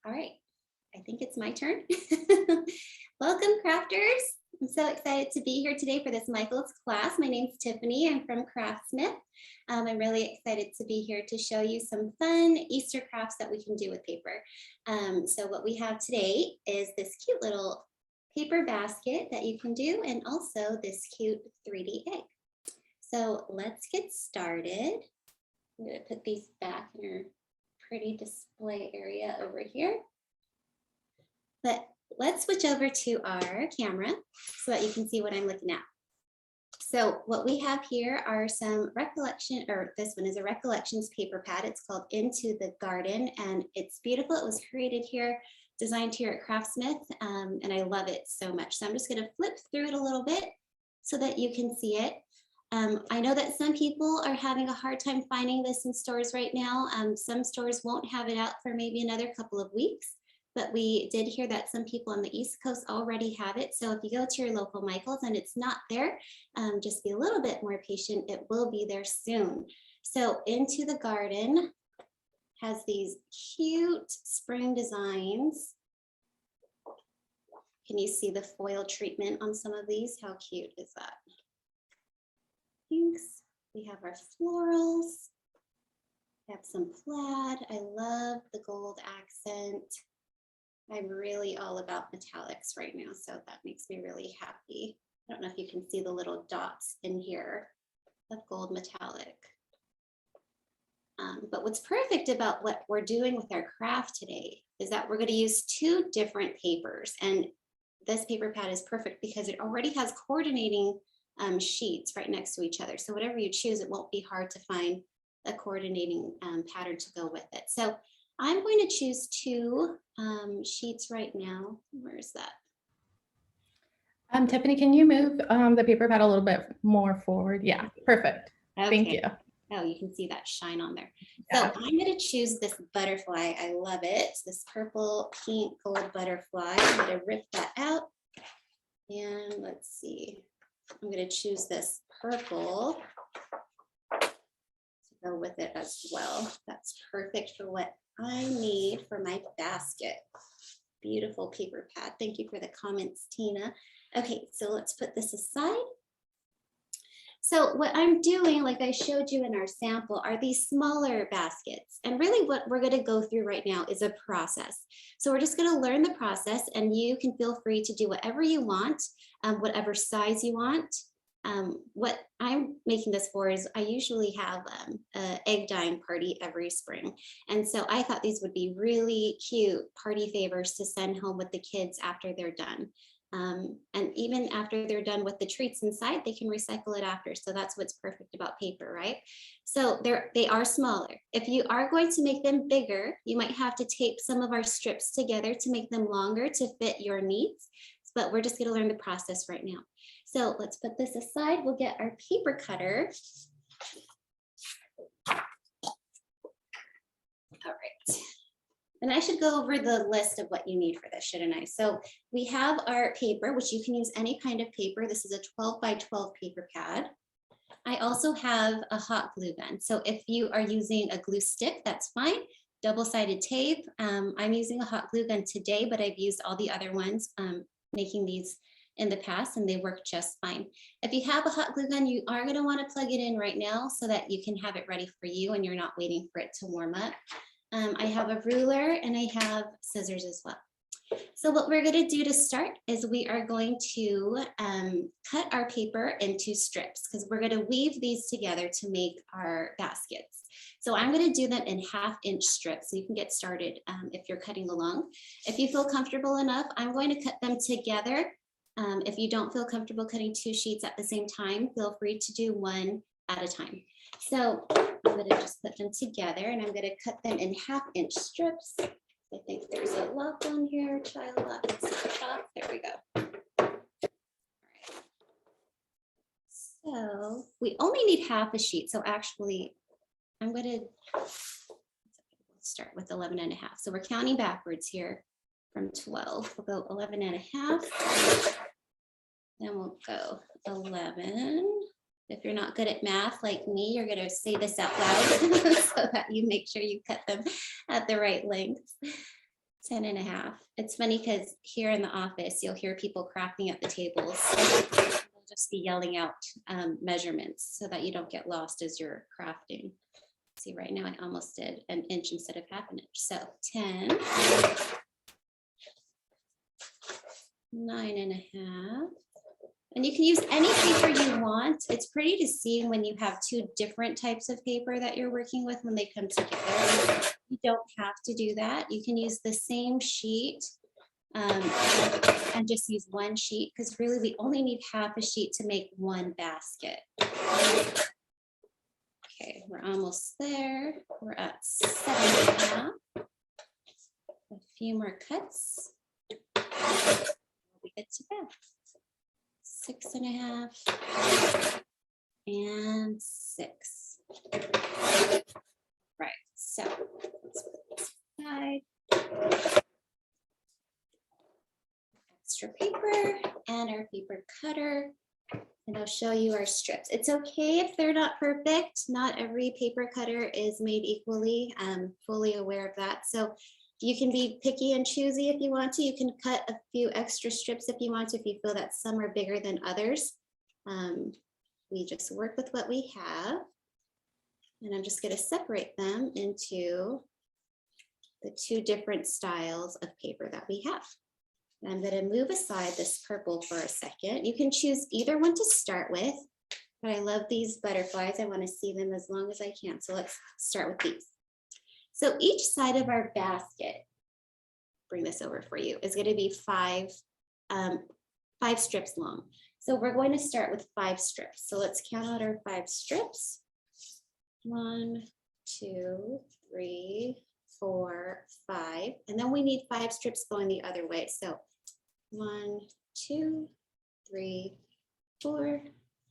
All right, I think it's my turn. Welcome, crafters. I'm so excited to be here today for this Michael's class. My name's Tiffany. I'm from Craftsmith. I'm really excited to be here to show you some fun Easter crafts that we can do with paper. So what we have today is this cute little paper basket that you can do, and also this cute 3D egg. So let's get started. I'm going to put these back in our pretty display area over here. But let's switch over to our camera so that you can see what I'm looking at. So what we have here are some this one is a Recollections paper pad. It's called Into the Garden, and it's beautiful. It was created here, designed here at Craftsmith, and I love it so much. So I'm just going to flip through it a little bit so that you can see it. I know that some people are having a hard time finding this in stores right now. Some stores won't have it out for maybe another couple of weeks, but we did hear that some people on the East Coast already have it. So if you go to your local Michael's and it's not there, just be a little bit more patient. It will be there soon. So Into the Garden has these cute spring designs. Can you see the foil treatment on some of these? How cute is that? Pinks. We have our florals. We have some plaid. I love the gold accent. I'm really all about metallics right now, so that makes me really happy. I don't know if you can see the little dots in here of gold metallic. But what's perfect about what we're doing with our craft today is that we're going to use two different papers, and this paper pad is perfect because it already has coordinating sheets right next to each other. So whatever you choose, it won't be hard to find a coordinating pattern to go with it. So I'm going to choose two sheets right now. Where's that? Tiffany, can you move the paper pad a little bit more forward? Yeah, perfect. Okay. Thank you. Oh, you can see that shine on there. Yeah. So I'm going to choose this butterfly. I love it. This purple, pink, gold butterfly. I'm going to rip that out. And let's see. I'm going to choose this purple to go with it as well. That's perfect for what I need for my basket. Beautiful paper pad. Thank you for the comments, Tina. Okay, so let's put this aside. So what I'm doing, like I showed you in our sample, are these smaller baskets. And really what we're going to go through right now is a process. So we're just going to learn the process, and you can feel free to do whatever you want, whatever size you want. What I'm making this for is I usually have an egg dyeing party every spring. And so I thought these would be really cute party favors to send home with the kids after they're done. And even after they're done with the treats inside, they can recycle it after. So that's what's perfect about paper, right? So they are smaller. If you are going to make them bigger, you might have to tape some of our strips together to make them longer to fit your needs. But we're just going to learn the process right now. So let's put this aside. We'll get our paper cutter. All right. And I should go over the list of what you need for this, shouldn't I? So we have our paper, which you can use any kind of paper. This is a 12 by 12 paper pad. I also have a hot glue gun. So if you are using a glue stick, that's fine. Double-sided tape. I'm using a hot glue gun today, but I've used all the other ones making these in the past, and they work just fine. If you have a hot glue gun, you are going to want to plug it in right now so that you can have it ready for you and you're not waiting for it to warm up. I have a ruler and I have scissors as well. So what we're going to do to start is we are going to cut our paper into strips, because we're going to weave these together to make our baskets. So I'm going to do them in 1/2-inch strips so you can get started if you're cutting along. If you feel comfortable enough, I'm going to cut them together. If you don't feel comfortable cutting 2 sheets at the same time, feel free to do one at a time. So I'm going to just put them together, and I'm going to cut them in 1/2-inch strips. I think there's a lock on here, child lock. Let's see the top. There we go. All right. So we only need 1/2 a sheet. So actually, I'm going to start with 11.5. So we're counting backwards here from 12. We'll go 11.5. Then we'll go 11. If you're not good at math like me, you're going to say this out loud so that you make sure you cut them at the right length. 10.5. It's funny because here in the office, you'll hear people crafting at the tables. They'll just be yelling out measurements so that you don't get lost as you're crafting. See, right now I almost did an inch instead of half an inch. So 10, 9.5. And you can use any paper you want. It's pretty to see when you have two different types of paper that you're working with when they come together. You don't have to do that. You can use the same sheet and just use one sheet, because really we only need half a sheet to make one basket. Okay, we're almost there. We're at 7.5. A few more cuts. We'll be good to go. 6.5 and 6. Right, so let's put this aside. Extra paper and our paper cutter. And I'll show you our strips. It's okay if they're not perfect. Not every paper cutter is made equally. I'm fully aware of that. So you can be picky and choosy if you want to. You can cut a few extra strips if you want to, if you feel that some are bigger than others. We just work with what we have. And I'm just going to separate them into the two different styles of paper that we have. And I'm going to move aside this purple for a second. You can choose either one to start with, but I love these butterflies. I want to see them as long as I can. So let's start with these. So each side of our basket, bring this over for you, is going to be five strips long. So we're going to start with 5 strips. So let's count out our 5 strips. 1, 2, 3, 4, 5. And then we need 5 strips going the other way. So 1, 2, 3, 4,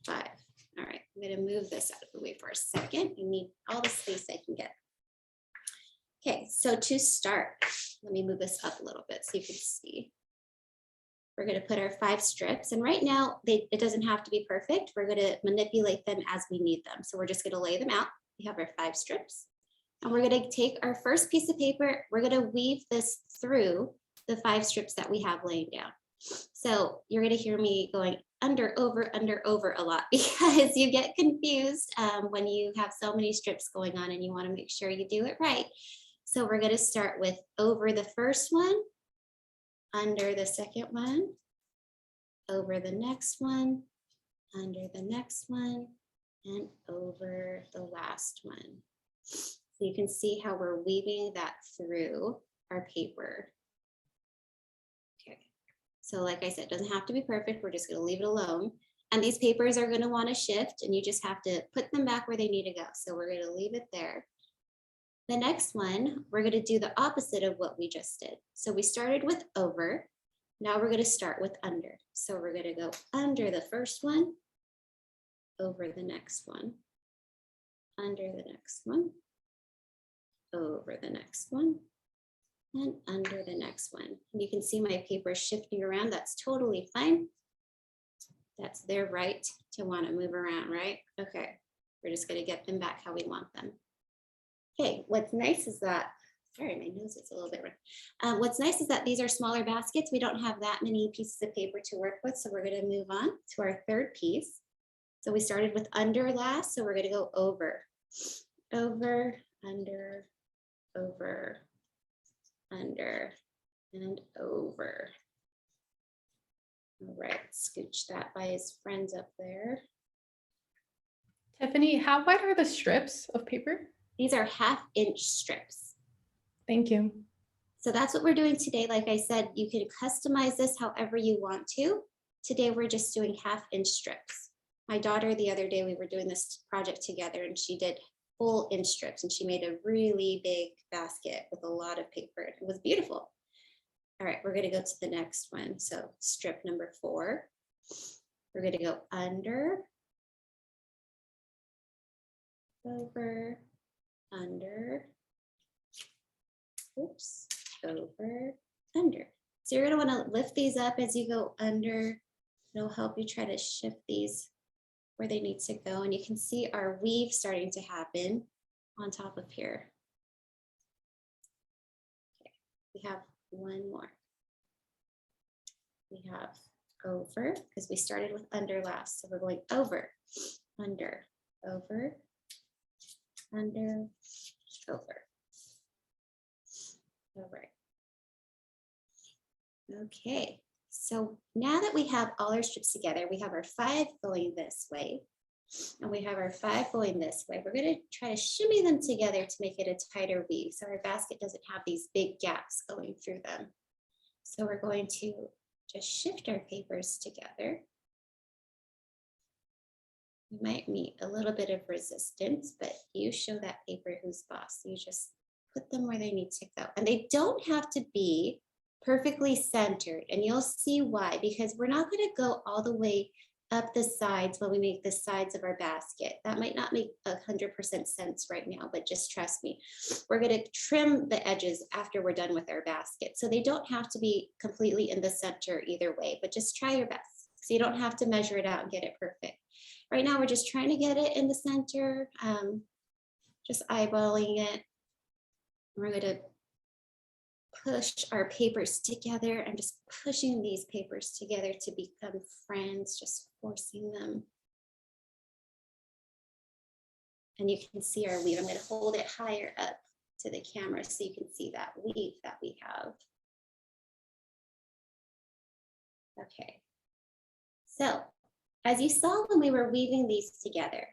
5. All right, I'm going to move this out of the way for a second. I need all the space I can get. Okay, so to start, let me move this up a little bit so you can see. We're going to put our 5 strips, and right now it doesn't have to be perfect. We're going to manipulate them as we need them. So we're just going to lay them out. We have our 5 strips, and we're going to take our first piece of paper. We're going to weave this through the 5 strips that we have laying down. So you're going to hear me going under, over a lot, because you get confused when you have so many strips going on and you want to make sure you do it right. So we're going to start with over the first one, under the second one, over the next one, under the next one, and over the last one. So you can see how we're weaving that through our paper. Okay, so like I said, it doesn't have to be perfect. We're just going to leave it alone. And these papers are going to want to shift, and you just have to put them back where they need to go. So we're going to leave it there. The next one, we're going to do the opposite of what we just did. So we started with over. Now we're going to start with under. So we're going to go under the first one, over the next one, under the next one, over the next one, and under the next one. And you can see my paper shifting around. That's totally fine. That's their right to want to move around, right? Okay, we're just going to get them back how we want them. Okay, what's nice is that, sorry, my nose is a little bit red. What's nice is that these are smaller baskets. We don't have that many pieces of paper to work with. So we're going to move on to our third piece. So we started with under last. So we're going to go over, over, under, over, under, and over. All right, scooch that by his friends up there. Tiffany, how wide are the strips of paper? These are 1/2-inch strips. Thank you. So that's what we're doing today. Like I said, you can customize this however you want to. Today, we're just doing 1/2-inch strips. My daughter, the other day, we were doing this project together, and she did full inch strips, and she made a really big basket with a lot of paper. It was beautiful. All right, we're going to go to the next one. So strip number 4. We're going to go under, over, under, oops, over, under. So you're going to want to lift these up as you go under. It'll help you try to shift these where they need to go. And you can see our weave starting to happen on top of here. Okay. We have one more. We have over, because we started with under last. So we're going over, under, over, under, over. All right. Okay, so now that we have all our strips together, we have our 5 going this way, and we have our 5 going this way. We're going to try to shimmy them together to make it a tighter weave, so our basket doesn't have these big gaps going through them. So we're going to just shift our papers together. You might meet a little bit of resistance, but you show that paper who's boss. You just put them where they need to go. And they don't have to be perfectly centered. And you'll see why, because we're not going to go all the way up the sides when we make the sides of our basket. That might not make 100% sense right now, but just trust me. We're going to trim the edges after we're done with our basket. So they don't have to be completely in the center either way, but just try your best. So you don't have to measure it out and get it perfect. Right now, we're just trying to get it in the center, just eyeballing it. We're going to push our papers together. I'm just pushing these papers together to become friends, just forcing them. And you can see our weave. I'm going to hold it higher up to the camera so you can see that weave that we have. Okay. So as you saw when we were weaving these together,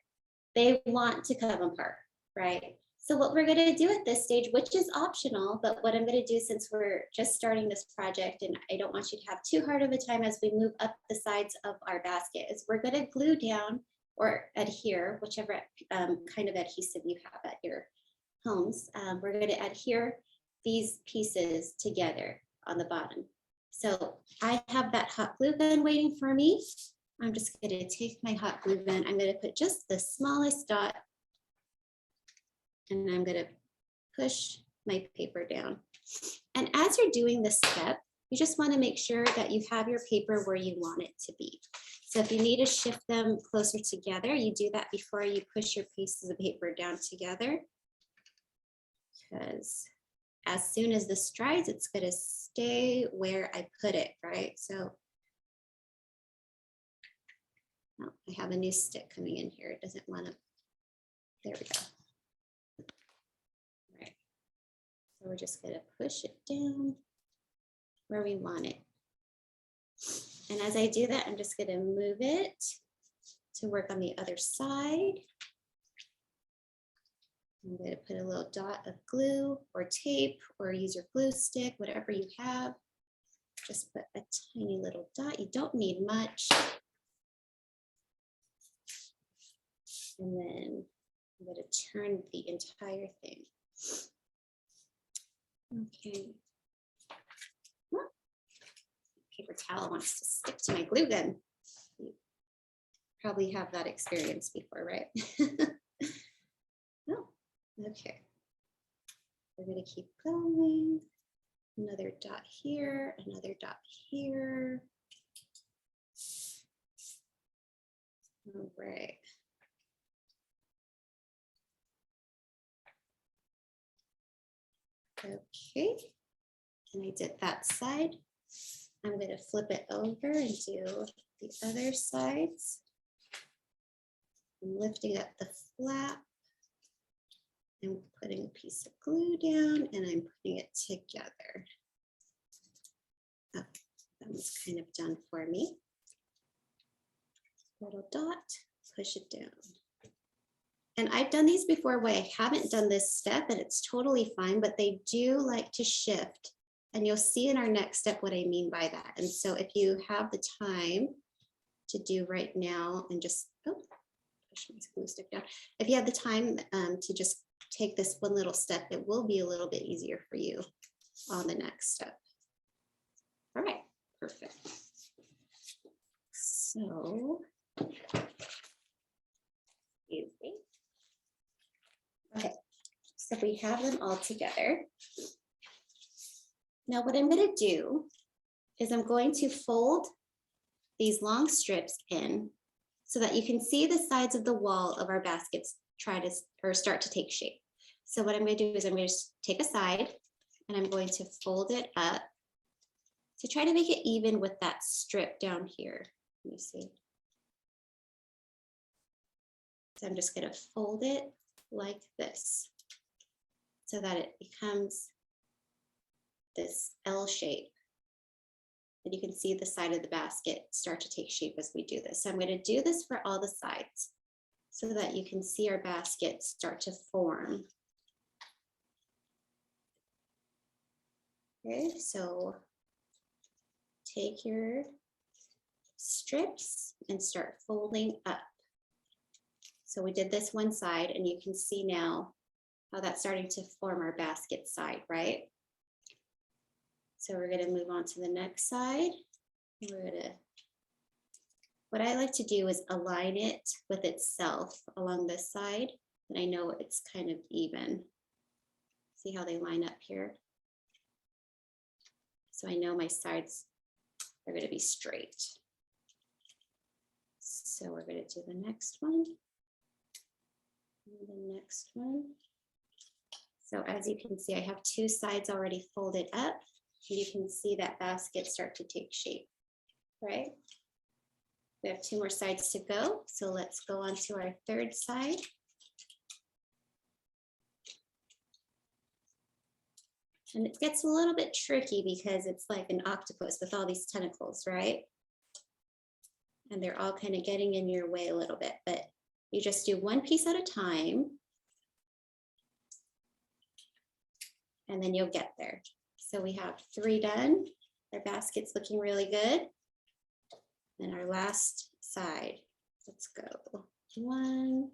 they want to come apart, right? So what we're going to do at this stage, which is optional, but what I'm going to do since we're just starting this project and I don't want you to have too hard of a time as we move up the sides of our basket, is we're going to glue down or adhere, whichever kind of adhesive you have at your homes. We're going to adhere these pieces together on the bottom. So I have that hot glue gun waiting for me. I'm just going to take my hot glue gun. I'm going to put just the smallest dot, and I'm going to push my paper down. And as you're doing this step, you just want to make sure that you have your paper where you want it to be. So if you need to shift them closer together, you do that before you push your pieces of paper down together. Because as soon as this dries, it's going to stay where I put it, right? So oh, I have a new stick coming in here. It doesn't want to, there we go. Right. So we're just going to push it down where we want it. And as I do that, I'm just going to move it to work on the other side. I'm going to put a little dot of glue or tape or use your glue stick, whatever you have. Just put a tiny little dot. You don't need much. And then I'm going to turn the entire thing. Okay. Paper towel wants to stick to my glue gun. You probably have that experience before, right? Oh, okay. We're going to keep going. Another dot here, another dot here. All right. Okay, and I did that side. I'm going to flip it over and do the other sides. I'm lifting up the flap. I'm putting a piece of glue down and I'm putting it together. Oh, that was kind of done for me. Little dot, push it down. And I've done these before where I haven't done this step and it's totally fine, but they do like to shift. And you'll see in our next step what I mean by that. And so if you have the time to do right now and just, oh, push my glue stick down. If you have the time to just take this one little step, it will be a little bit easier for you on the next step. All right, perfect. So, excuse me. Okay, so we have them all together. Now what I'm going to do is I'm going to fold these long strips in so that you can see the sides of the wall of our baskets start to take shape. So what I'm going to do is I'm going to take a side and I'm going to fold it up So try to make it even with that strip down here. Let me see. So I'm just going to fold it like this so that it becomes this L shape. And you can see the side of the basket start to take shape as we do this. So I'm going to do this for all the sides so that you can see our basket start to form. Okay, so take your strips and start folding up. So we did this one side, and you can see now how that's starting to form our basket side, right? So we're going to move on to the next side. What I like to do is align it with itself along this side, and I know it's kind of even. See how they line up here? So I know my sides are going to be straight. So we're going to do the next one. And the next one. So as you can see, I have two sides already folded up. And you can see that basket start to take shape, right? We have two more sides to go. So let's go on to our third side. And it gets a little bit tricky because it's like an octopus with all these tentacles, right? And they're all kind of getting in your way a little bit, but you just do one piece at a time. And then you'll get there. So we have 3 done. Our basket's looking really good. And our last side, let's go. 1,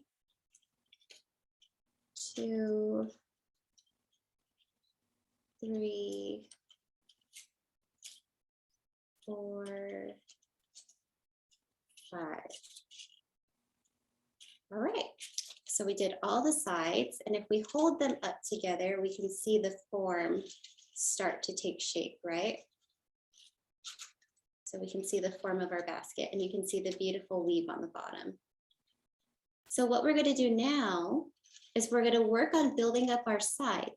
2, 3, 4, 5. All right, so we did all the sides, and if we hold them up together, we can see the form start to take shape, right? So we can see the form of our basket, and you can see the beautiful weave on the bottom. So what we're going to do now is we're going to work on building up our sides.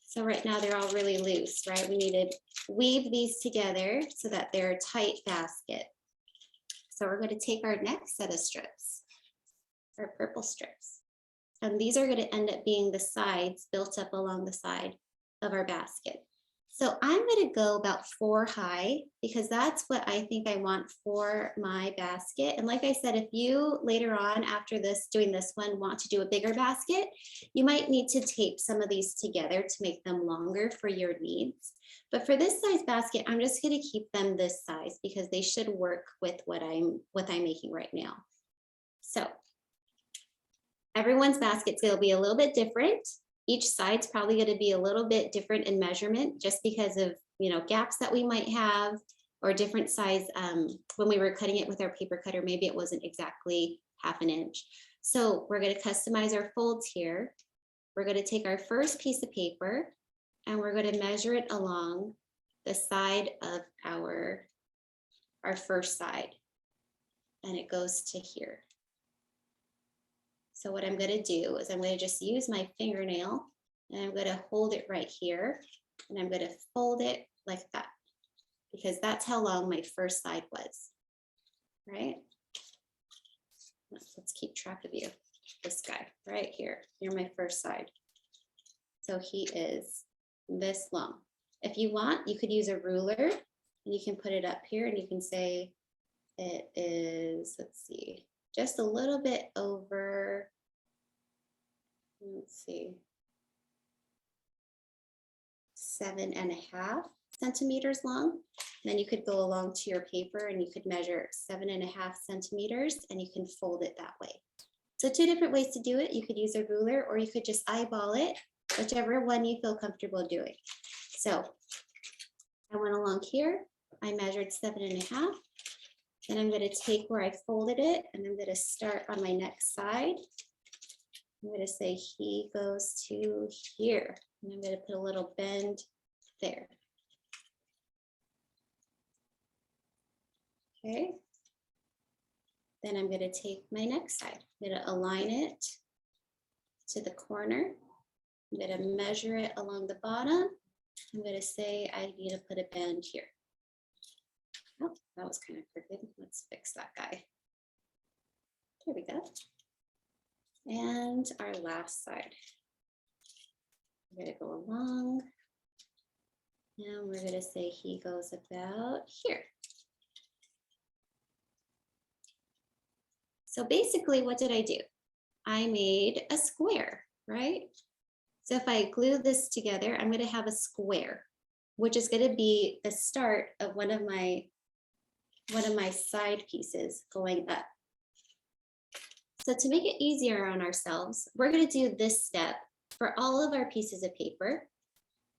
So right now they're all really loose, right? We need to weave these together so that they're a tight basket. So we're going to take our next set of strips, our purple strips, and these are going to end up being the sides built up along the side of our basket. So I'm going to go about 4 high because that's what I think I want for my basket. And like I said, if you later on after this, doing this one, want to do a bigger basket, you might need to tape some of these together to make them longer for your needs. But for this size basket, I'm just going to keep them this size because they should work with what I'm making right now. So everyone's basket's going to be a little bit different. Each side's probably going to be a little bit different in measurement just because of, gaps that we might have or different size. When we were cutting it with our paper cutter, maybe it wasn't exactly 1/2 inch. So we're going to customize our folds here. We're going to take our first piece of paper and we're going to measure it along the side of our first side. And it goes to here. So what I'm going to do is I'm going to just use my fingernail and I'm going to hold it right here and I'm going to fold it like that because that's how long my first side was, right? Let's keep track of you. This guy right here, you're my first side. So he is this long. If you want, you could use a ruler and you can put it up here and you can say it is, let's see, just a little bit over, let's see, 7.5 centimeters long. And then you could go along to your paper and you could measure 7.5 centimeters and you can fold it that way. So 2 different ways to do it. You could use a ruler or you could just eyeball it, whichever one you feel comfortable doing. So I went along here, I measured 7.5. Then I'm going to take where I folded it and I'm going to start on my next side. I'm going to say he goes to here. And I'm going to put a little bend there. Okay. Then I'm going to take my next side. I'm going to align it to the corner. I'm going to measure it along the bottom. I'm going to say I need to put a bend here. Oh, that was kind of crooked. Let's fix that guy. There we go. And our last side. We're going to go along. And we're going to say he goes about here. So basically, what did I do? I made a square, right? So if I glue this together, I'm going to have a square, which is going to be the start of one of my side pieces going up. So to make it easier on ourselves, we're going to do this step for all of our pieces of paper.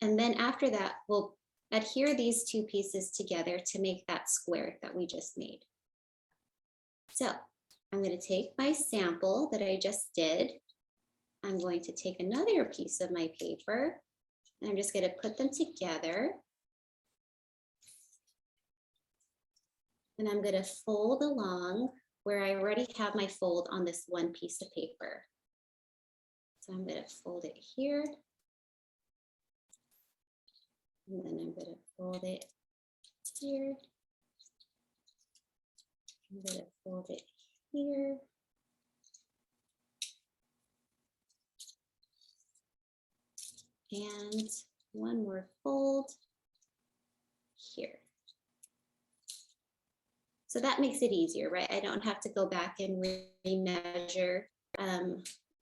And then after that, we'll adhere these two pieces together to make that square that we just made. So I'm going to take my sample that I just did. I'm going to take another piece of my paper, and I'm just going to put them together. And I'm going to fold along where I already have my fold on this one piece of paper. So I'm going to fold it here. And then I'm going to fold it here. I'm going to fold it here. And one more fold here. So that makes it easier, right? I don't have to go back and remeasure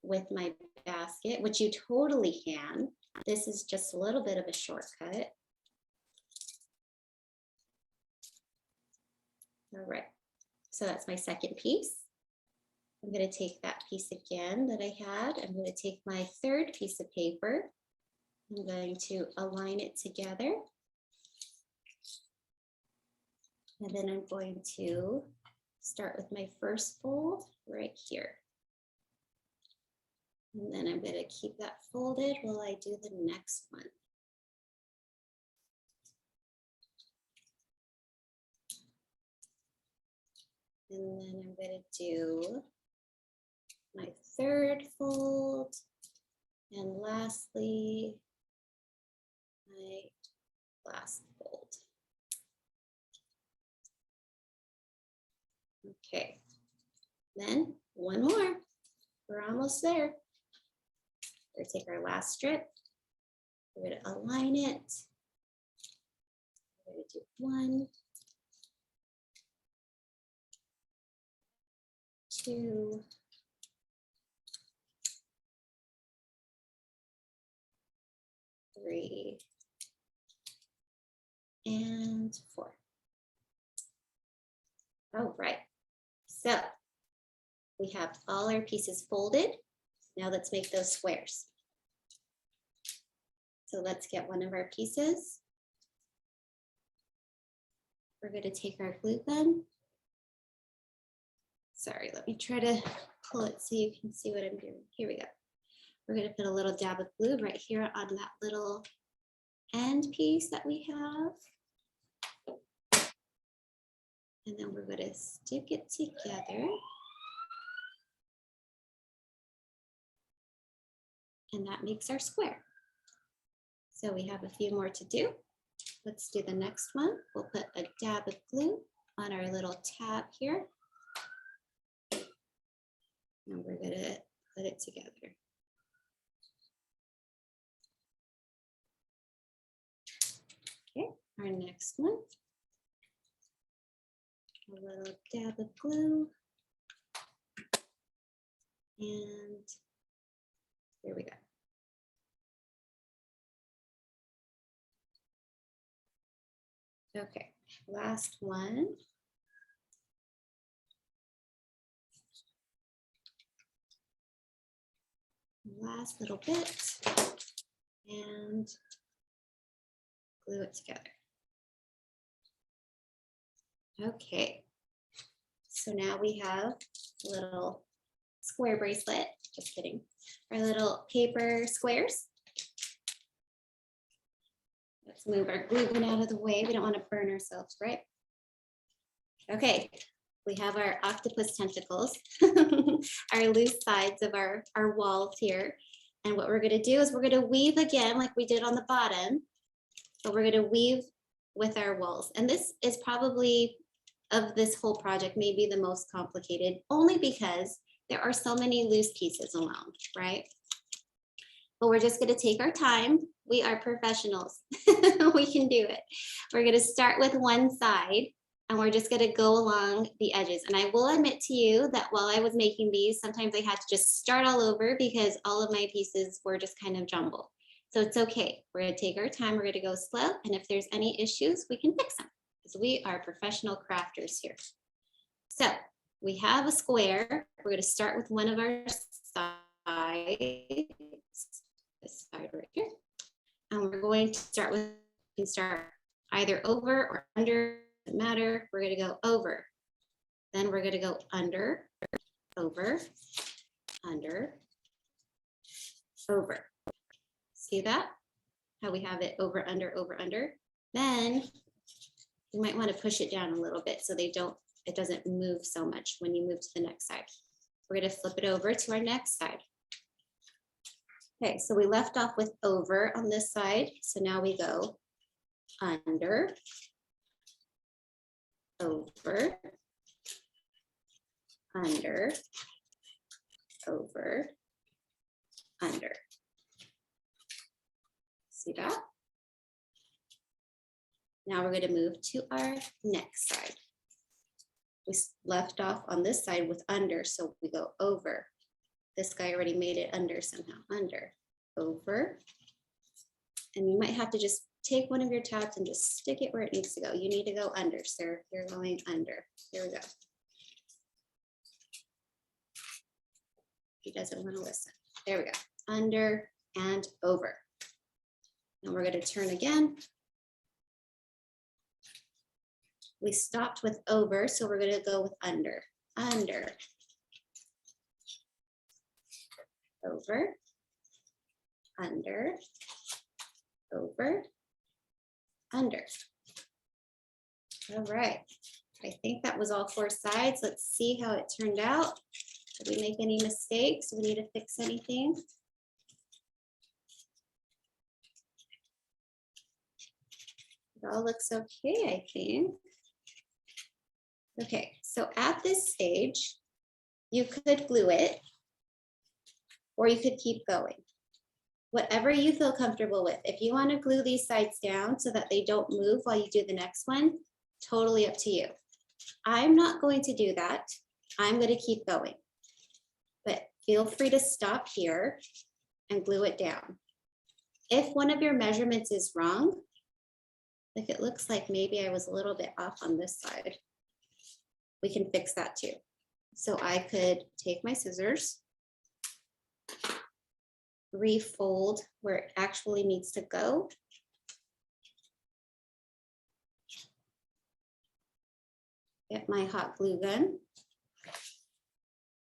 with my basket, which you totally can. This is just a little bit of a shortcut. All right, so that's my second piece. I'm going to take that piece again that I had. I'm going to take my third piece of paper. I'm going to align it together. And then I'm going to start with my first fold right here. And then I'm going to keep that folded while I do the next one. And then I'm going to do my third fold. And lastly, my last fold. Okay, then one more. We're almost there. We're going to take our last strip. We're going to align it. We're going to do 1, 2, 3, and 4. All right, so we have all our pieces folded. Now let's make those squares. So let's get one of our pieces. We're going to take our glue gun. Sorry, let me try to pull it so you can see what I'm doing. Here we go. We're going to put a little dab of glue right here on that little end piece that we have. And then we're going to stick it together. And that makes our square. So we have a few more to do. Let's do the next one. We'll put a dab of glue on our little tab here. And we're going to put it together. Okay, our next one. A little dab of glue. And there we go. Okay, last one. Last little bit. And glue it together. Okay, so now we have a little square bracelet, just kidding, our little paper squares. Let's move our glue gun out of the way. We don't want to burn ourselves, right? Okay, we have our octopus tentacles, our loose sides of our walls here. And what we're going to do is we're going to weave again like we did on the bottom, but we're going to weave with our walls. And this is probably, of this whole project, maybe the most complicated, only because there are so many loose pieces along, right? But we're just gonna take our time. We are professionals. We can do it. We're gonna start with one side and we're just gonna go along the edges. And I will admit to you that while I was making these, sometimes I had to just start all over because all of my pieces were just kind of jumbled. So it's okay. We're gonna take our time. We're gonna go slow. And if there's any issues, we can fix them because we are professional crafters here. So we have a square. We're gonna start with one of our sides. This side right here. And we're going to start with, you can start either over or under, doesn't matter. We're going to go over. Then we're going to go under, over, under, over. See that? How we have it over, under, over, under. Then you might want to push it down a little bit so it doesn't move so much when you move to the next side. We're going to flip it over to our next side. Okay, so we left off with over on this side. So now we go under, over, under, over, under. See that? Now we're going to move to our next side. We left off on this side with under, so we go over. This guy already made it under somehow, under, over. And you might have to just take one of your tabs and just stick it where it needs to go. You need to go under, sir. You're going under. Here we go. He doesn't want to listen. There we go. Under and over. And we're going to turn again. We stopped with over, so we're going to go with under, under, over, under, over, under. All right, I think that was all 4 sides. Let's see how it turned out. Did we make any mistakes? Do we need to fix anything? It all looks okay, I think. Okay, so at this stage, you could glue it, or you could keep going. Whatever you feel comfortable with. If you want to glue these sides down so that they don't move while you do the next one, totally up to you. I'm not going to do that. I'm going to keep going. But feel free to stop here and glue it down. If one of your measurements is wrong, like it looks like maybe I was a little bit off on this side, we can fix that too. So I could take my scissors, refold where it actually needs to go. Get my hot glue gun.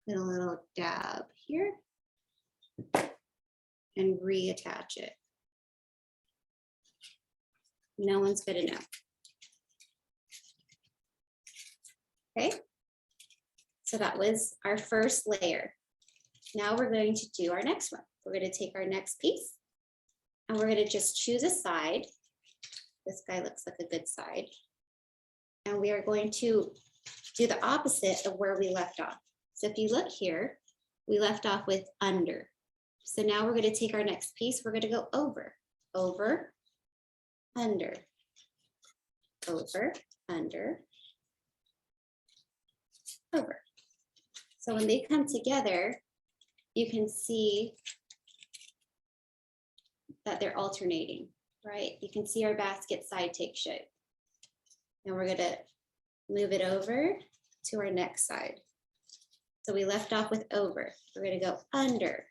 Get a little dab here and reattach it. No one's gonna know. Okay, so that was our first layer. Now we're going to do our next one. We're going to take our next piece and we're going to just choose a side. This guy looks like a good side. And we are going to do the opposite of where we left off. So if you look here, we left off with under. So now we're going to take our next piece. We're going to go over, over, under, over, under, over. So when they come together, you can see that they're alternating, right? You can see our basket side take shape. And we're going to move it over to our next side. So we left off with over. We're going to go under,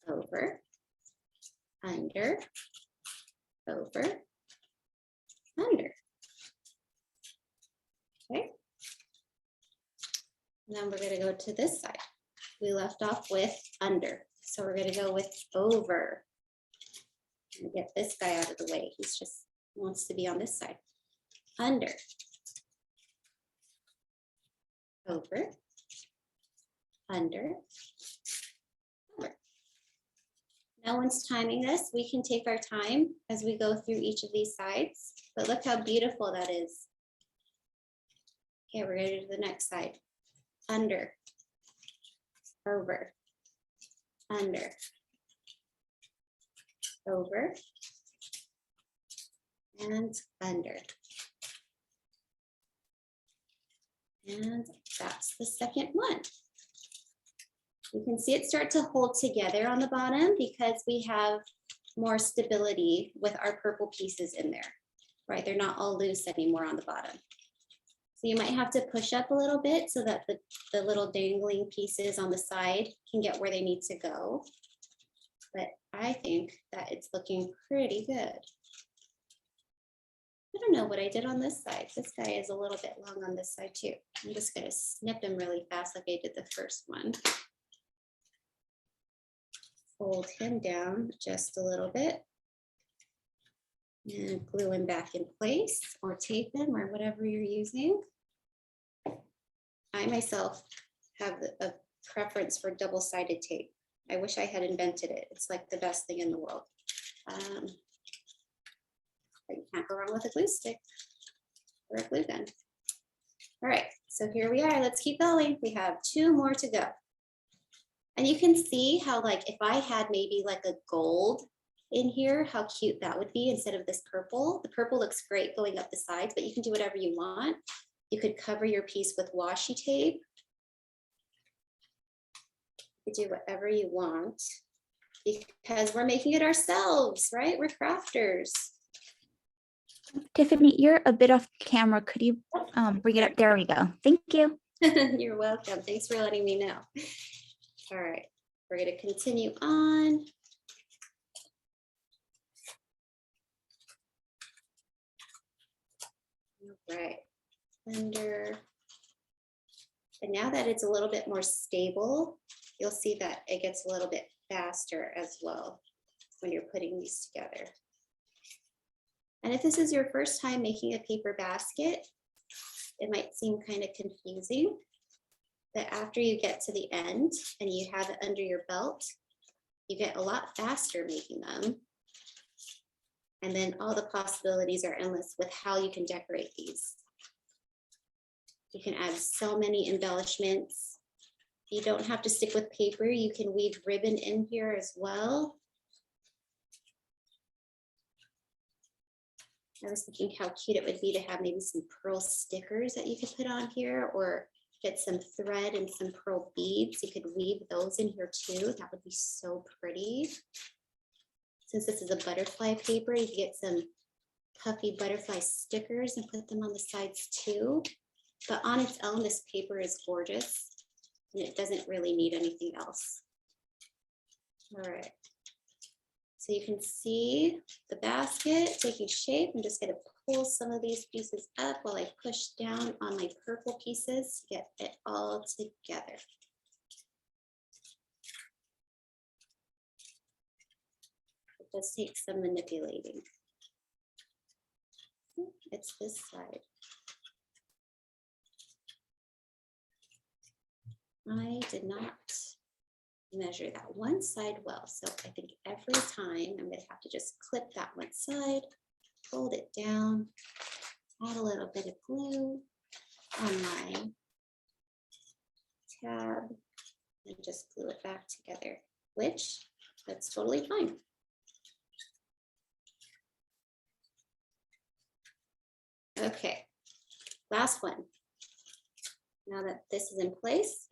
over, under, over, under. Okay. And then we're going to go to this side. We left off with under. So we're going to go with over. And get this guy out of the way. He's just wants to be on this side. Under, over, under, over. No one's timing this. We can take our time as we go through each of these sides, but look how beautiful that is. Okay, we're gonna do the next side. Under, over, under, over, and under. And that's the second one. You can see it start to hold together on the bottom because we have more stability with our purple pieces in there, right? They're not all loose anymore on the bottom. So you might have to push up a little bit so that the little dangling pieces on the side can get where they need to go. But I think that it's looking pretty good. I don't know what I did on this side. This guy is a little bit long on this side too. I'm just gonna snip him really fast like I did the first one. Fold him down just a little bit. And glue him back in place or tape him or whatever you're using. I myself have a preference for double-sided tape. I wish I had invented it. It's like the best thing in the world. But you can't go wrong with a glue stick or a glue gun. All right, so here we are. Let's keep going. We have 2 more to go. And you can see how, like, if I had maybe like a gold in here, how cute that would be instead of this purple. The purple looks great going up the sides, but you can do whatever you want. You could cover your piece with washi tape. You could do whatever you want because we're making it ourselves, right? We're crafters. Tiffany, you're a bit off camera. Could you bring it up? There we go. Thank you. You're welcome. Thanks for letting me know. All right, we're going to continue on. All right, under. And now that it's a little bit more stable, you'll see that it gets a little bit faster as well when you're putting these together. And if this is your first time making a paper basket, it might seem kind of confusing, but after you get to the end and you have it under your belt, you get a lot faster making them. And then all the possibilities are endless with how you can decorate these. You can add so many embellishments. You don't have to stick with paper. You can weave ribbon in here as well. I was thinking how cute it would be to have maybe some pearl stickers that you could put on here, or get some thread and some pearl beads. You could weave those in here too. That would be so pretty. Since this is a butterfly paper, you could get some puffy butterfly stickers and put them on the sides too. But on its own, this paper is gorgeous and it doesn't really need anything else. All right. So you can see the basket taking shape. I'm just going to pull some of these pieces up while I push down on my purple pieces to get it all together. It does take some manipulating. It's this side. I did not measure that one side well, so I think every time I'm going to have to just clip that one side, fold it down, add a little bit of glue on my tab, and just glue it back together, which that's totally fine. Okay, last one. Now that this is in place,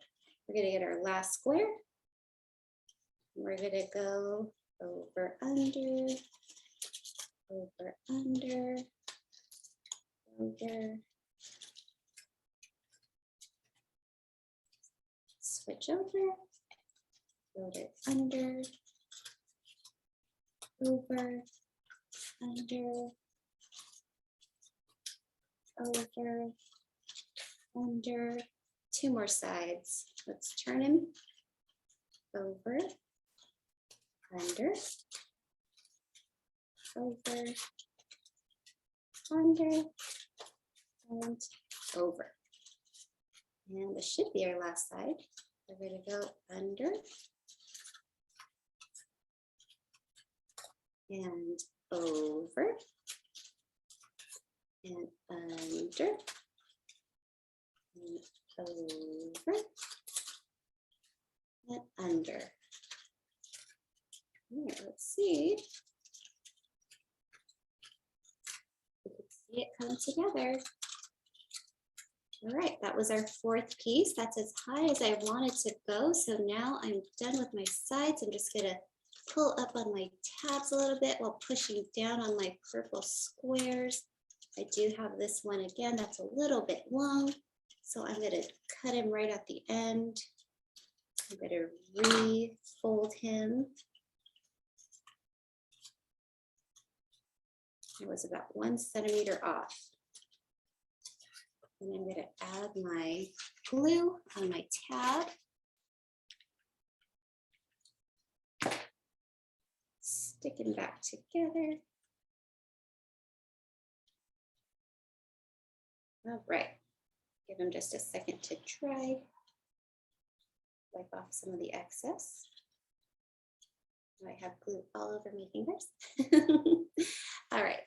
we're going to get our last square. We're going to go over, under, over, under, over, switch over, fold it under, over, under, over, under. 2 more sides. Let's turn him over, under, over, under, and over. And this should be our last side. We're going to go under, and over and under and over and under. Here, let's see. We can see it come together. All right, that was our fourth piece. That's as high as I wanted to go. So now I'm done with my sides. I'm just gonna pull up on my tabs a little bit while pushing down on my purple squares. I do have this one again, that's a little bit long. So I'm gonna cut him right at the end. I'm gonna refold him. It was about 1 centimeter off. And I'm gonna add my glue on my tab. Sticking back together. All right, give them just a second to dry. Wipe off some of the excess. I have glue all over my fingers. All right.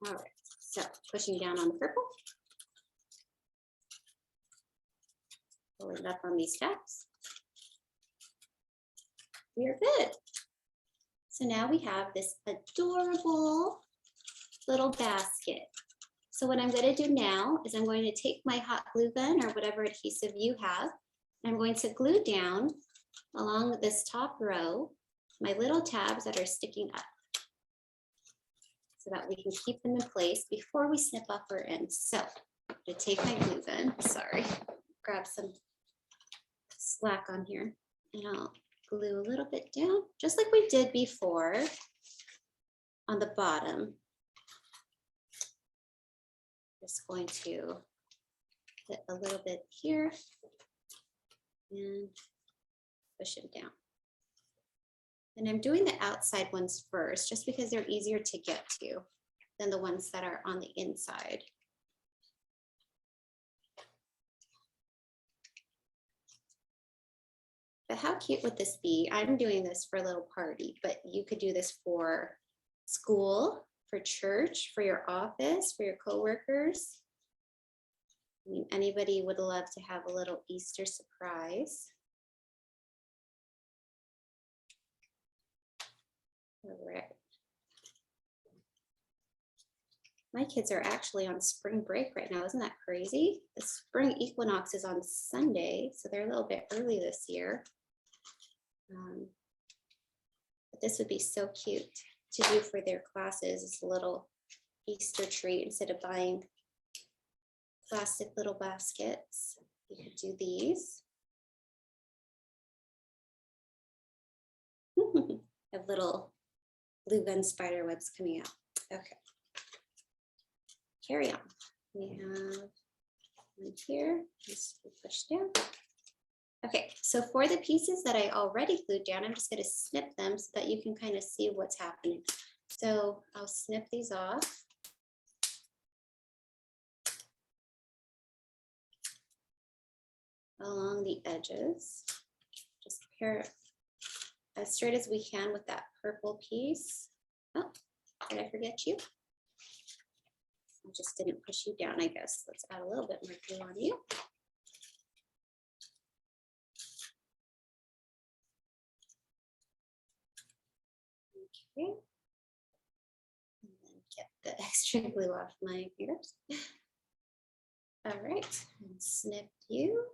All right, so pushing down on the purple. Pulling up on these tabs. We're good. So now we have this adorable little basket. So what I'm going to do now is I'm going to take my hot glue gun or whatever adhesive you have. I'm going to glue down along this top row my little tabs that are sticking up so that we can keep them in place before we snip off our ends. So I'm going to take my glue gun, sorry, grab some slack on here, and I'll glue a little bit down, just like we did before on the bottom. Just going to put a little bit here and push it down. And I'm doing the outside ones first, just because they're easier to get to than the ones that are on the inside. But how cute would this be? I'm doing this for a little party, but you could do this for school, for church, for your office, for your coworkers. I mean, anybody would love to have a little Easter surprise. All right. My kids are actually on spring break right now. Isn't that crazy? The spring equinox is on Sunday, so they're a little bit early this year. But this would be so cute to do for their classes as a little Easter treat. Instead of buying plastic little baskets, you could do these. Have little glue gun spider webs coming out. Okay. Carry on. We have one here, just push down. Okay, so for the pieces that I already glued down, I'm just going to snip them so that you can kind of see what's happening. So I'll snip these off. Along the edges. Just pair it as straight as we can with that purple piece. Oh, did I forget you? I just didn't push you down, I guess. Let's add a little bit more glue on you. Okay. And then get the extra glue off my fingers. All right, and snip you.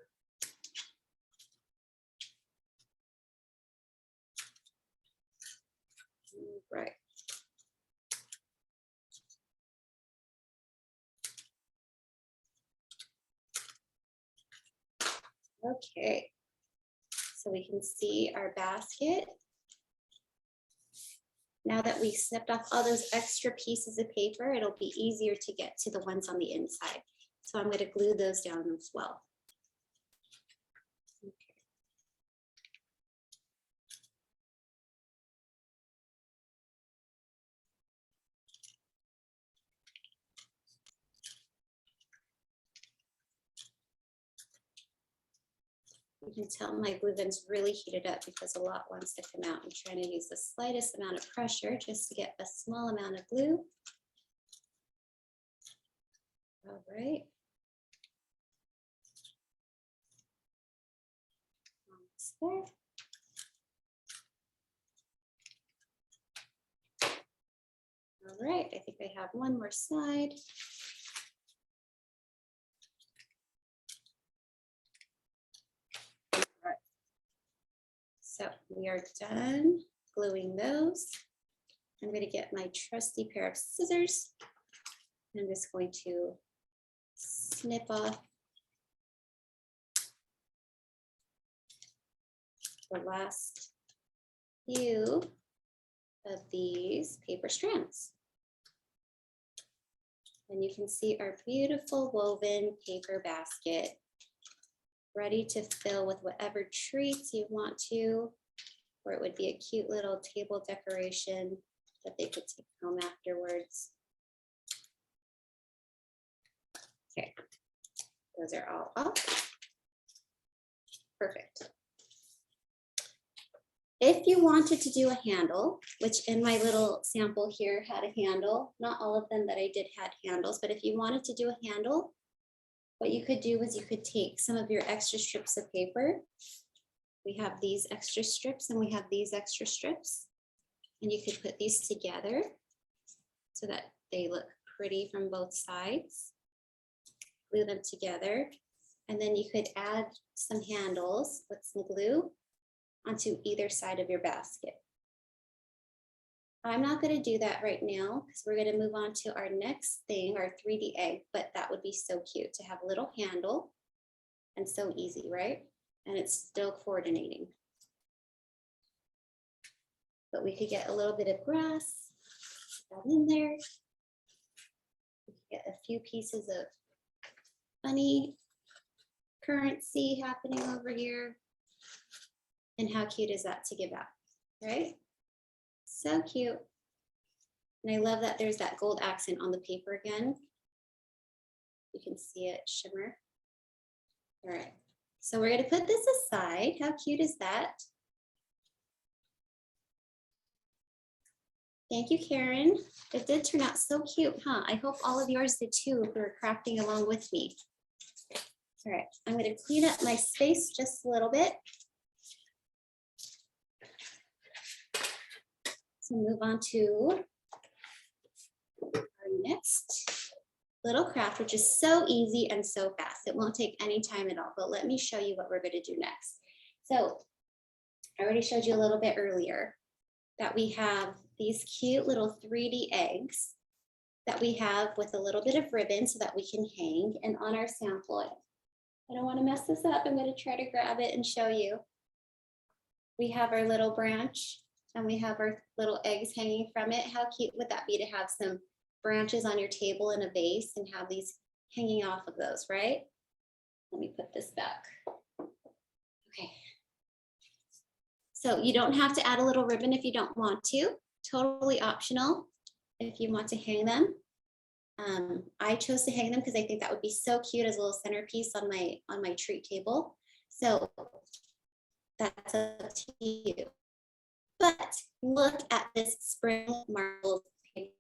Right. Okay, so we can see our basket. Now that we snipped off all those extra pieces of paper, it'll be easier to get to the ones on the inside. So I'm going to glue those down as well. You can tell my glue gun's really heated up because a lot wants to come out. I'm trying to use the slightest amount of pressure just to get a small amount of glue. All right. Almost there. All right, I think I have one more side. All right. So we are done gluing those. I'm going to get my trusty pair of scissors. I'm just going to snip off the last few of these paper strands. And you can see our beautiful woven paper basket ready to fill with whatever treats you want to, or it would be a cute little table decoration that they could take home afterwards. Okay, those are all off. Perfect. If you wanted to do a handle, which in my little sample here had a handle, not all of them that I did had handles, but if you wanted to do a handle, what you could do is you could take some of your extra strips of paper. We have these extra strips and we have these extra strips, and you could put these together so that they look pretty from both sides. Glue them together, and then you could add some handles with some glue onto either side of your basket. I'm not going to do that right now because we're going to move on to our next thing, our 3D egg, but that would be so cute to have a little handle and so easy, right? And it's still coordinating. But we could get a little bit of grass, put that in there. We could get a few pieces of funny currency happening over here. And how cute is that to give out, right? So cute. And I love that there's that gold accent on the paper again. You can see it shimmer. All right, so we're gonna put this aside. How cute is that? Thank you, Karen. It did turn out so cute, huh? I hope all of yours did too if you're crafting along with me. All right, I'm gonna clean up my space just a little bit. So move on to our next little craft, which is so easy and so fast. It won't take any time at all, but let me show you what we're going to do next. So I already showed you a little bit earlier that we have these cute little 3D eggs that we have with a little bit of ribbon so that we can hang. And on our sample, I don't want to mess this up. I'm going to try to grab it and show you. We have our little branch and we have our little eggs hanging from it. How cute would that be to have some branches on your table in a vase and have these hanging off of those, right? Let me put this back. Okay. So you don't have to add a little ribbon if you don't want to. Totally optional if you want to hang them. I chose to hang them because I think that would be so cute as a little centerpiece on my treat table. So that's up to you. But look at this spring marble paper.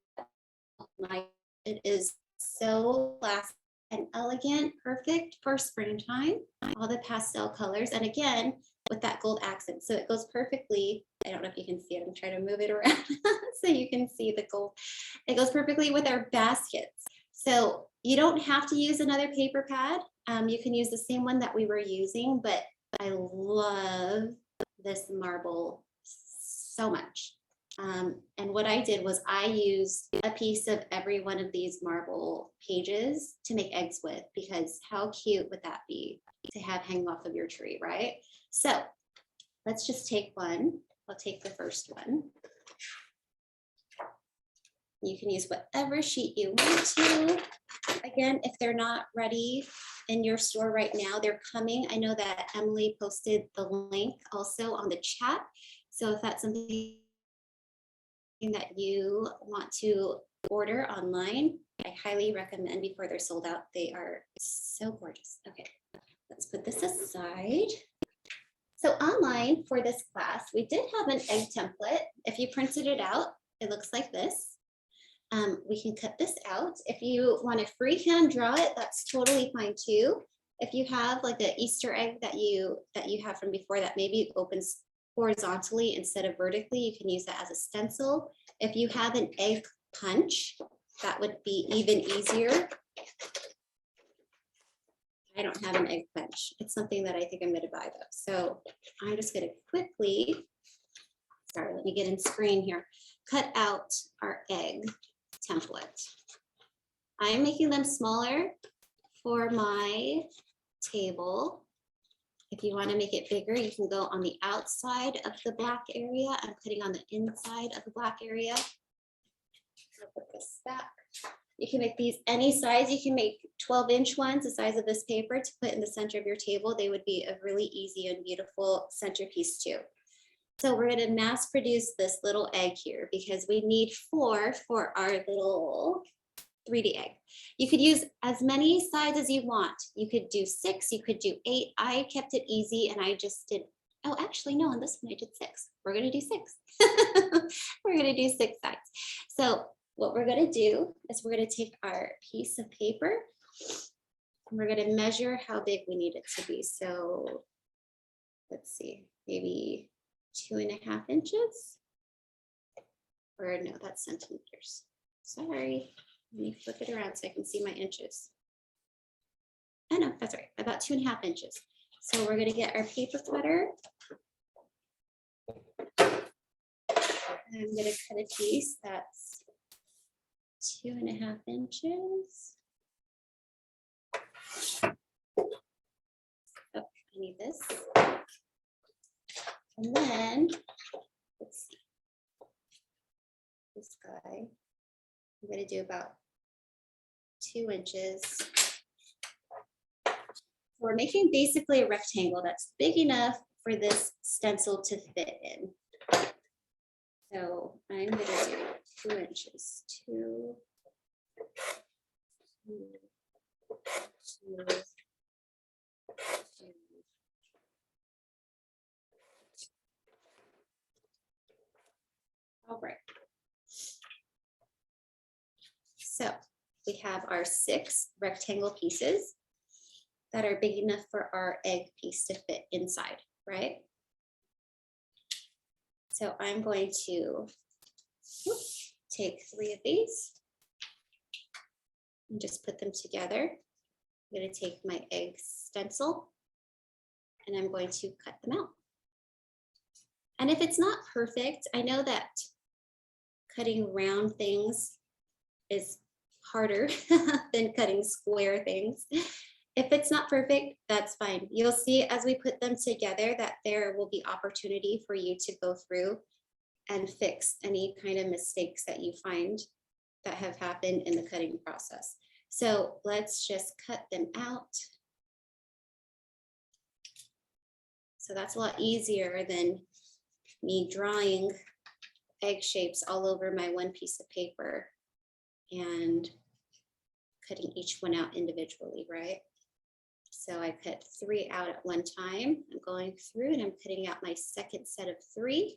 It is so classic and elegant, perfect for springtime. All the pastel colors, and again, with that gold accent. So it goes perfectly. I don't know if you can see it. I'm trying to move it around so you can see the gold. It goes perfectly with our baskets. So you don't have to use another paper pad. You can use the same one that we were using, but I love this marble so much. And what I did was I used a piece of every one of these marble pages to make eggs with, because how cute would that be to have hanging off of your tree, right? So let's just take one. I'll take the first one. You can use whatever sheet you want to. Again, if they're not ready in your store right now, they're coming. I know that Emily posted the link also on the chat. So if that's something that you want to order online, I highly recommend before they're sold out. They are so gorgeous. Okay, let's put this aside. So online for this class, we did have an egg template. If you printed it out, it looks like this. We can cut this out. If you want to freehand draw it, that's totally fine too. If you have like an Easter egg that you have from before that maybe opens horizontally instead of vertically, you can use that as a stencil. If you have an egg punch, that would be even easier. I don't have an egg punch. It's something that I think I'm going to buy though. So I'm just going to quickly, sorry, let me get in screen here, cut out our egg template. I'm making them smaller for my table. If you want to make it bigger, you can go on the outside of the black area. I'm putting on the inside of the black area. I'll put this back. You can make these any size. You can make 12-inch ones, the size of this paper, to put in the center of your table. They would be a really easy and beautiful centerpiece too. So we're going to mass produce this little egg here because we need 4 for our little 3D egg. You could use as many sides as you want. You could do 6, you could do 8. I kept it easy and I just did, oh, actually, no, on this one I did 6. We're going to do 6. We're going to do 6 sides. So what we're going to do is we're going to take our piece of paper and we're going to measure how big we need it to be. So let's see, maybe 2.5 inches. Or no, that's centimeters. Sorry, let me flip it around so I can see my inches. Oh no, that's right, about 2.5 inches. So we're going to get our paper cutter. I'm going to cut a piece that's 2.5 inches. Oh, I need this. And then, let's see, this guy, I'm going to do about 2 inches. We're making basically a rectangle that's big enough for this stencil to fit in. So I'm going to do 2 inches. 2, 2, 2. All right. So we have our 6 rectangle pieces that are big enough for our egg piece to fit inside, right? So I'm going to take 3 of these and just put them together. I'm going to take my egg stencil and I'm going to cut them out. And if it's not perfect, I know that cutting round things is harder than cutting square things. If it's not perfect, that's fine. You'll see as we put them together that there will be opportunity for you to go through and fix any kind of mistakes that you find that have happened in the cutting process. So let's just cut them out. So that's a lot easier than me drawing egg shapes all over my one piece of paper and cutting each one out individually, right? So I cut 3 out at one time. I'm going through and I'm cutting out my second set of 3.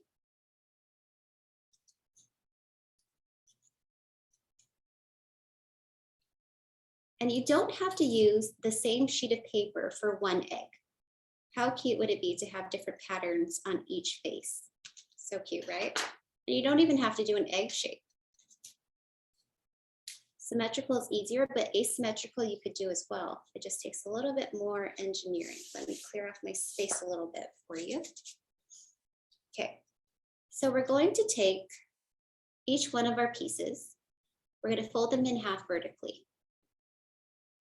And you don't have to use the same sheet of paper for one egg. How cute would it be to have different patterns on each face? So cute, right? And you don't even have to do an egg shape. Symmetrical is easier, but asymmetrical you could do as well. It just takes a little bit more engineering. Let me clear off my space a little bit for you. Okay, so we're going to take each one of our pieces. We're going to fold them in half vertically.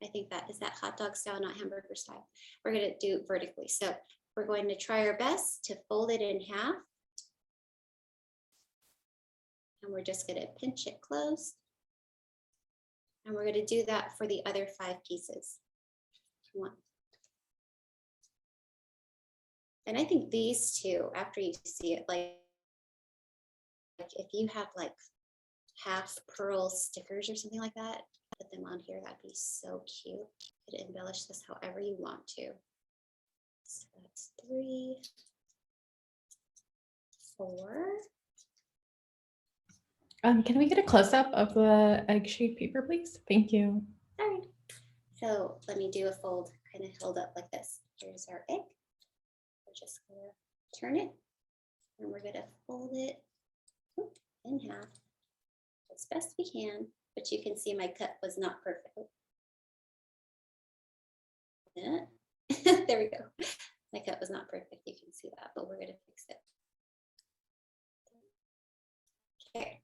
I think that is that hot dog style, not hamburger style. We're going to do vertically. So we're going to try our best to fold it in half. And we're just going to pinch it closed. And we're going to do that for the other 5 pieces. 1. And I think these 2, after you see it, like if you have like half pearl stickers or something like that, put them on here. That'd be so cute. You could embellish this however you want to. So that's 3. 4. Can we get a close-up of the egg-shaped paper, please? Thank you. Sorry. So let me do a fold, kind of held up like this. Here's our egg. We're just gonna turn it, and we're gonna fold it in half as best we can. But you can see my cut was not perfect. Yeah. There we go. My cut was not perfect. You can see that, but we're gonna fix it. Okay.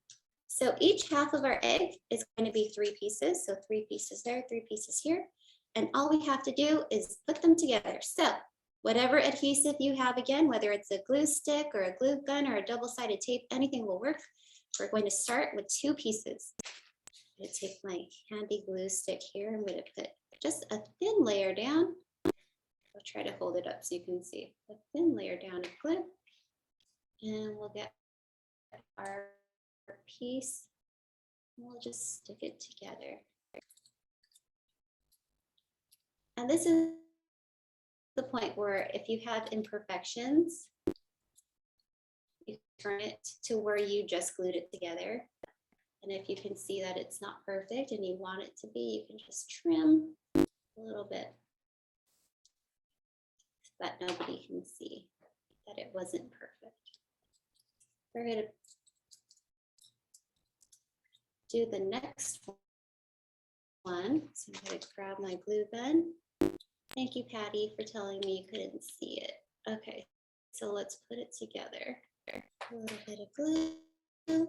So each half of our egg is going to be 3 pieces. So 3 pieces there, 3 pieces here. And all we have to do is put them together. So whatever adhesive you have, again, whether it's a glue stick or a glue gun or a double-sided tape, anything will work. We're going to start with 2 pieces. I'm going to take my handy glue stick here. I'm going to put just a thin layer down. I'll try to hold it up so you can see. A thin layer down of glue. And we'll get our piece. We'll just stick it together. And this is the point where if you have imperfections, you turn it to where you just glued it together. And if you can see that it's not perfect and you want it to be, you can just trim a little bit so that nobody can see that it wasn't perfect. We're going to do the next one. So I'm going to grab my glue gun. Thank you, Patty, for telling me you couldn't see it. Okay, so let's put it together. A little bit of glue.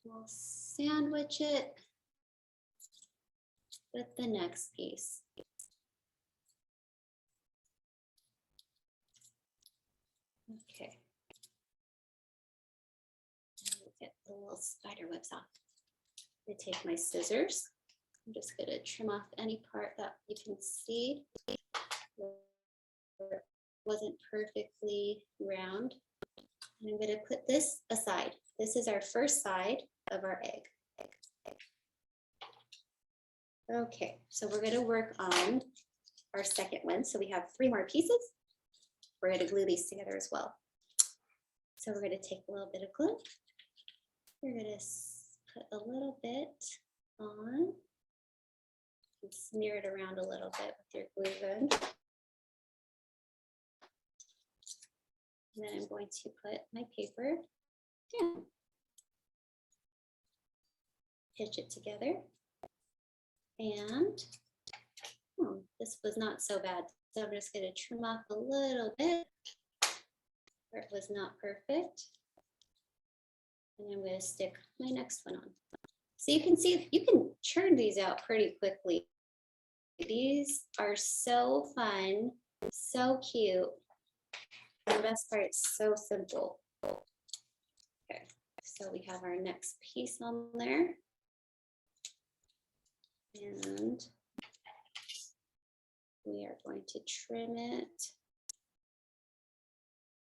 We'll sandwich it with the next piece. Okay. We'll get the little spider webs off. I take my scissors. I'm just going to trim off any part that you can see where it wasn't perfectly round. And I'm going to put this aside. This is our first side of our egg. Okay, so we're going to work on our second one. So we have 3 more pieces. We're going to glue these together as well. So we're going to take a little bit of glue. We're going to put a little bit on and smear it around a little bit with your glue gun. And then I'm going to put my paper down. Pinch it together. And this was not so bad. So I'm just going to trim off a little bit where it was not perfect. And I'm going to stick my next one on. So you can see, you can churn these out pretty quickly. These are so fun, so cute. And the best part, it's so simple. Okay, so we have our next piece on there. And we are going to trim it.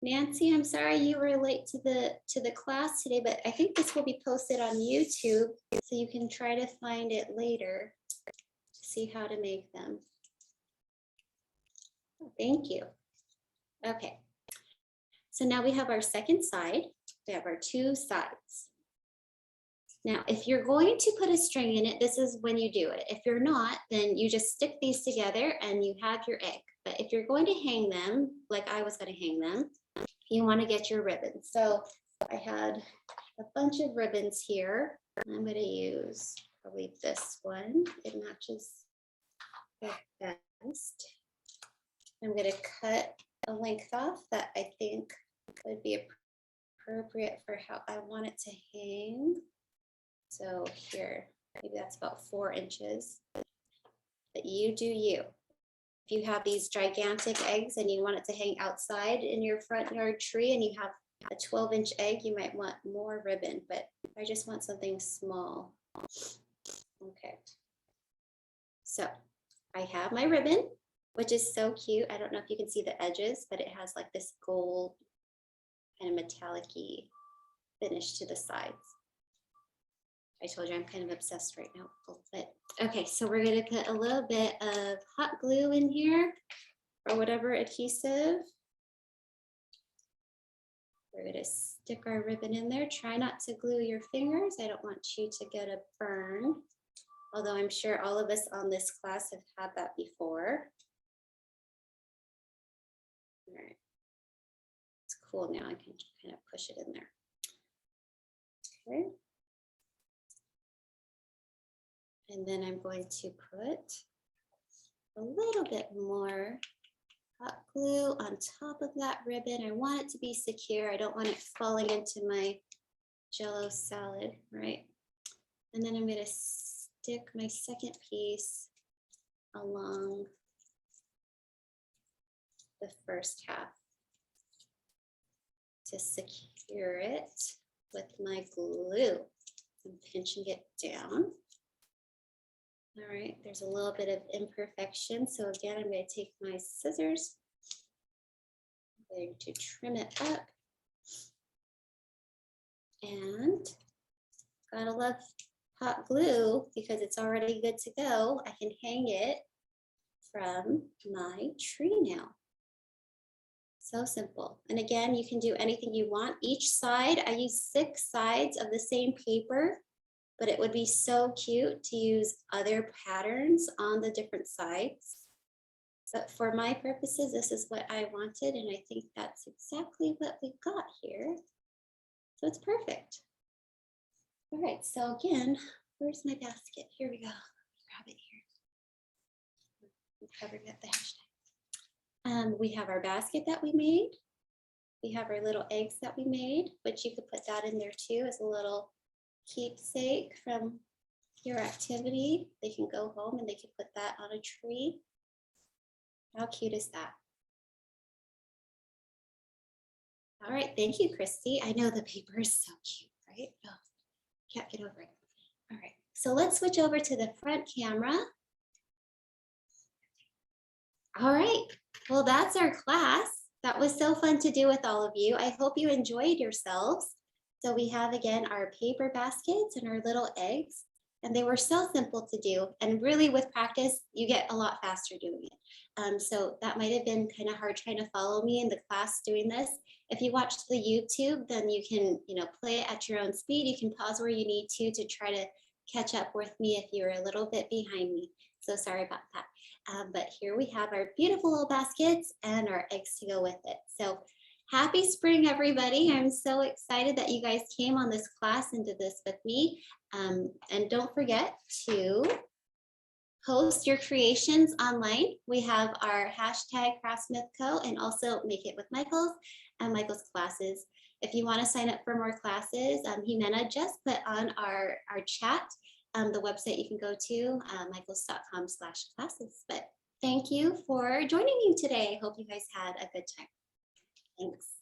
Nancy, I'm sorry you were late to the class today, but I think this will be posted on YouTube, so you can try to find it later to see how to make them. Oh, thank you. Okay, so now we have our second side. We have our 2 sides. Now, if you're going to put a string in it, this is when you do it. If you're not, then you just stick these together and you have your egg. But if you're going to hang them, like I was going to hang them, you want to get your ribbons. So I had a bunch of ribbons here. I'm going to use probably this one. It matches the best. I'm going to cut a length off that I think would be appropriate for how I want it to hang. So here, maybe that's about 4 inches. But you do you. If you have these gigantic eggs and you want it to hang outside in your front yard tree and you have a 12-inch egg, you might want more ribbon, but I just want something small. Okay. So I have my ribbon, which is so cute. I don't know if you can see the edges, but it has like this gold kind of metallic-y finish to the sides. I told you I'm kind of obsessed right now. But okay, so we're going to put a little bit of hot glue in here or whatever adhesive. We're going to stick our ribbon in there. Try not to glue your fingers. I don't want you to get a burn, although I'm sure all of us on this class have had that before. All right. It's cool now. I can kind of push it in there. Okay. And then I'm going to put a little bit more hot glue on top of that ribbon. I want it to be secure. I don't want it falling into my Jell-O salad, right? And then I'm going to stick my second piece along the first half to secure it with my glue. I'm pinching it down. All right, there's a little bit of imperfection. So again, I'm going to take my scissors. I'm going to trim it up. And gotta love hot glue because it's already good to go. I can hang it from my tree now. So simple. And again, you can do anything you want. Each side, I use 6 sides of the same paper, but it would be so cute to use other patterns on the different sides. But for my purposes, this is what I wanted, and I think that's exactly what we got here. So it's perfect. All right, so again, where's my basket? Here we go. Grab it here. I'm covering up the hashtag. We have our basket that we made. We have our little eggs that we made, but you could put that in there too as a little keepsake from your activity. They can go home and they can put that on a tree. How cute is that? All right, thank you, Christy. I know the paper is so cute, right? Oh, can't get over it. All right, so let's switch over to the front camera. All right, well, that's our class. That was so fun to do with all of you. I hope you enjoyed yourselves. So we have, again, our paper baskets and our little eggs, and they were so simple to do. And really with practice, you get a lot faster doing it. So that might have been kind of hard trying to follow me in the class doing this. If you watch the YouTube, then you can, play it at your own speed. You can pause where you need to try to catch up with me if you're a little bit behind me. So sorry about that. But here we have our beautiful little baskets and our eggs to go with it. So happy spring, everybody. I'm so excited that you guys came on this class and did this with me. And don't forget to post your creations online. We have our hashtag CraftsmithCo and also Make It with Michaels and Michael's classes. If you want to sign up for more classes, Jimena just put on our chat the website you can go to, michaels.com/classes. But thank you for joining me today. I hope you guys had a good time. Thanks.